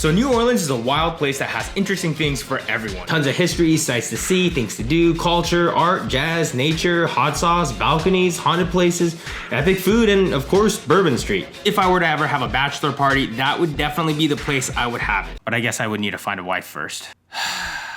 So New Orleans is a wild place that has interesting things for everyone. Tons of history, sights to see, things to do, culture, art, jazz, nature, hot sauce, balconies, haunted places, epic food, and of course, Bourbon Street. If I were to ever have a bachelor party, that would definitely be the place I would have it. But I guess I would need to find a wife first.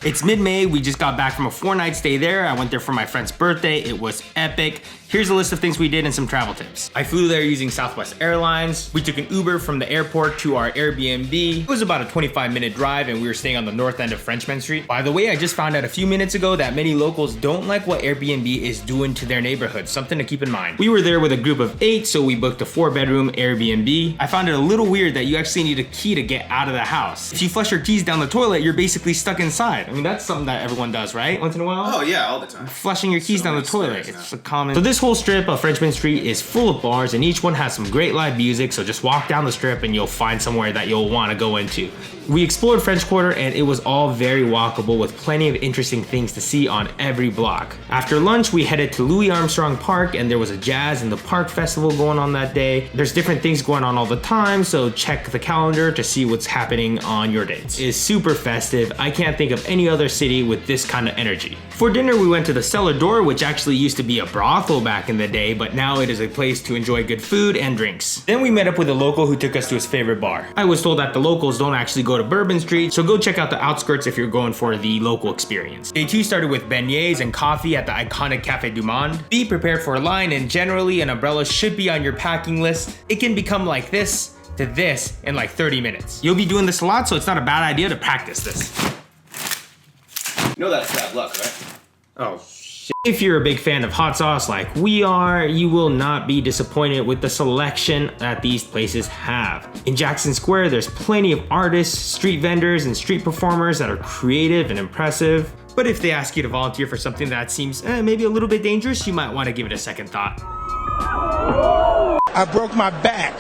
It's mid-May, we just got back from a 4-night stay there. I went there for my friend's birthday, it was epic. Here's a list of things we did and some travel tips. I flew there using Southwest Airlines. We took an Uber from the airport to our Airbnb. It was about a 25-minute drive and we were staying on the north end of Frenchmen Street. By the way, I just found out a few minutes ago that many locals don't like what Airbnb is doing to their neighborhood. Something to keep in mind. We were there with a group of 8, so we booked a 4-bedroom Airbnb. I found it a little weird that you actually need a key to get out of the house. If you flush your keys down the toilet, you're basically stuck inside. I mean, that's something that everyone does, right? Once in a while? Oh yeah, all the time. Flushing your keys down the toilet. It's a common... So this whole strip of Frenchmen Street is full of bars and each one has some great live music, so just walk down the strip and you'll find somewhere that you'll want to go into. We explored French Quarter and it was all very walkable with plenty of interesting things to see on every block. After lunch, we headed to Louis Armstrong Park and there was a jazz in the park festival going on that day. There's different things going on all the time, so check the calendar to see what's happening on your dates. It's super festive. I can't think of any other city with this kind of energy. For dinner, we went to the Cellar Door, which actually used to be a brothel back in the day, but now it is a place to enjoy good food and drinks. Then we met up with a local who took us to his favorite bar. I was told that the locals don't actually go to Bourbon Street, so go check out the outskirts if you're going for the local experience. Day 2 started with beignets and coffee at the iconic Café du Monde. Be prepared for a line, and generally an umbrella should be on your packing list. It can become like this to this in like 30 minutes. You'll be doing this a lot, so it's not a bad idea to practice this. You know that's bad luck, right? Oh, shit. If you're a big fan of hot sauce like we are, you will not be disappointed with the selection that these places have. In Jackson Square, there's plenty of artists, street vendors, and street performers that are creative and impressive. But if they ask you to volunteer for something that seems maybe a little bit dangerous, you might want to give it a second thought. I broke my back.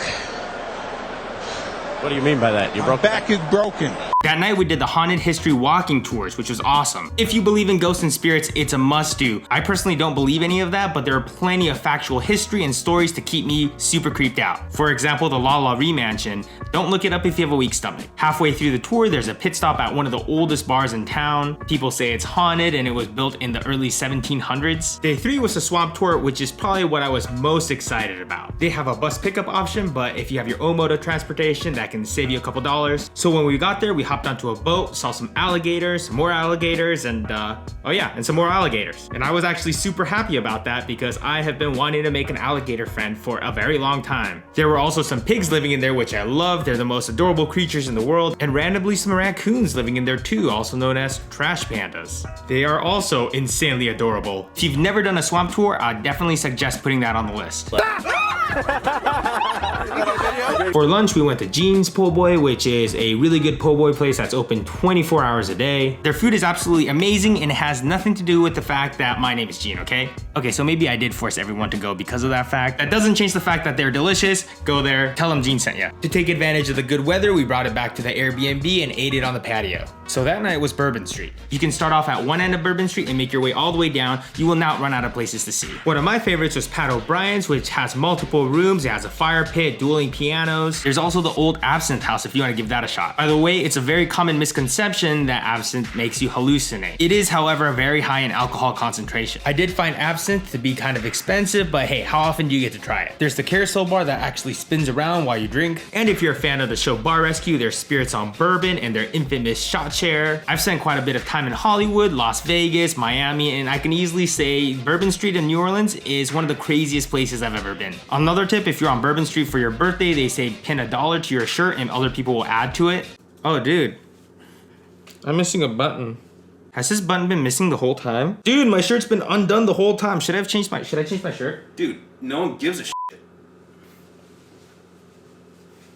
What do you mean by that? My back is broken. That night we did the haunted history walking tours, which was awesome. If you believe in ghosts and spirits, it's a must do. I personally don't believe any of that, but there are plenty of factual history and stories to keep me super creeped out. For example, the La Rue Mansion. Don't look it up if you have a weak stomach. Halfway through the tour, there's a pit stop at one of the oldest bars in town. People say it's haunted and it was built in the early 1700s. Day 3 was the swamp tour, which is probably what I was most excited about. They have a bus pickup option, but if you have your own mode of transportation, that can save you a couple dollars. So when we got there, we hopped onto a boat, saw some alligators, more alligators, and some more alligators. And I was actually super happy about that because I have been wanting to make an alligator friend for a very long time. There were also some pigs living in there, which I love. They're the most adorable creatures in the world, and randomly some raccoons living in there too, also known as trash pandas. They are also insanely adorable. If you've never done a swamp tour, I'd definitely suggest putting that on the list. For lunch, we went to Jean's Po' Boy, which is a really good po' boy place that's open 24 hours a day. Their food is absolutely amazing and it has nothing to do with the fact that my name is Jean, okay? Okay, so maybe I did force everyone to go because of that fact. That doesn't change the fact that they're delicious. Go there, tell them Jean sent you. To take advantage of the good weather, we brought it back to the Airbnb and ate it on the patio. So that night was Bourbon Street. You can start off at one end of Bourbon Street and make your way all the way down. You will not run out of places to see. One of my favorites was Pat O'Brien's, which has multiple rooms. It has a fire pit, dueling pianos. There's also the old Absinthe House if you want to give that a shot. By the way, it's a very common misconception that absinthe makes you hallucinate. It is, however, very high in alcohol concentration. I did find absinthe to be kind of expensive, but hey, how often do you get to try it? There's the carousel bar that actually spins around while you drink. And if you're a fan of the show Bar Rescue, there's spirits on bourbon and their infamous shot chair. I've spent quite a bit of time in Hollywood, Las Vegas, Miami, and I can easily say Bourbon Street in New Orleans is one of the craziest places I've ever been. Another tip, if you're on Bourbon Street for your birthday, they say pin $1 to your shirt and other people will add to it. Oh, dude. I'm missing a button. Has this button been missing the whole time? Dude, my shirt's been undone the whole time. Should I change my shirt? Dude, no one gives a shit.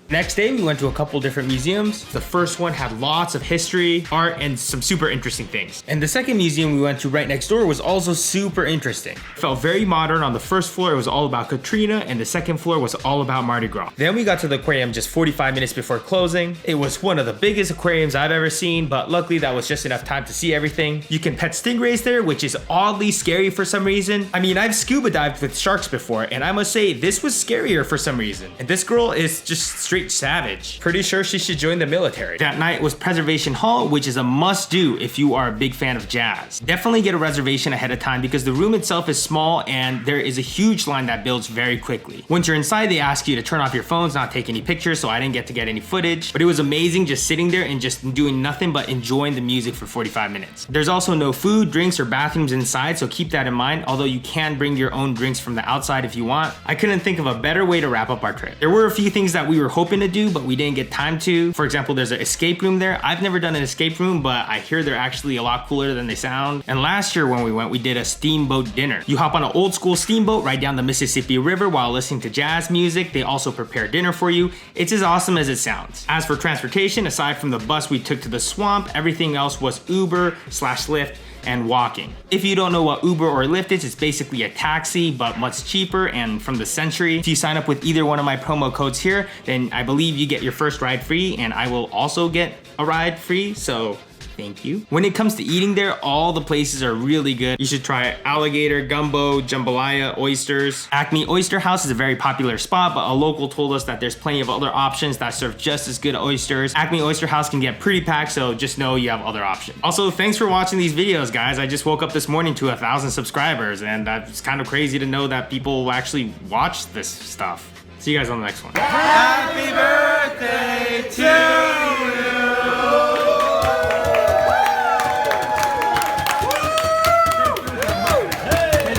Next day, we went to a couple different museums. The first one had lots of history, art, and some super interesting things. And the second museum we went to right next door was also super interesting. It felt very modern. On the first floor, it was all about Katrina, and the second floor was all about Mardi Gras. Then we got to the aquarium just 45 minutes before closing. It was one of the biggest aquariums I've ever seen, but luckily that was just enough time to see everything. You can pet stingrays there, which is oddly scary for some reason. I mean, I've scuba dived with sharks before, and I must say, this was scarier for some reason. And this girl is just straight straight savage. Pretty sure she should join the military. That night was Preservation Hall, which is a must do if you are a big fan of jazz. Definitely get a reservation ahead of time because the room itself is small and there is a huge line that builds very quickly. Once you're inside, they ask you to turn off your phones, not take any pictures, so I didn't get to get any footage. But it was amazing just sitting there and just doing nothing but enjoying the music for 45 minutes. There's also no food, drinks, or bathrooms inside, so keep that in mind, although you can bring your own drinks from the outside if you want. I couldn't think of a better way to wrap up our trip. There were a few things that we were hoping to do, but we didn't get time to. For example, there's an escape room there. I've never done an escape room, but I hear they're actually a lot cooler than they sound. And last year when we went, we did a steamboat dinner. You hop on an old school steamboat right down the Mississippi River while listening to jazz music. They also prepare dinner for you. It's as awesome as it sounds. As for transportation, aside from the bus we took to the swamp, everything else was Uber/Lyft and walking. If you don't know what Uber or Lyft is, it's basically a taxi, but much cheaper and from the century. If you sign up with either one of my promo codes here, then I believe you get your first ride free, and I will also get a ride free, so thank you. When it comes to eating there, all the places are really good. You should try alligator, gumbo, jambalaya, oysters. Acme Oyster House is a very popular spot, but a local told us that there's plenty of other options that serve just as good oysters. Acme Oyster House can get pretty packed, so just know you have other options. Also, thanks for watching these videos, guys. I just woke up this morning to 1,000 subscribers, and it's kind of crazy to know that people actually watch this stuff. See you guys on the next one. Happy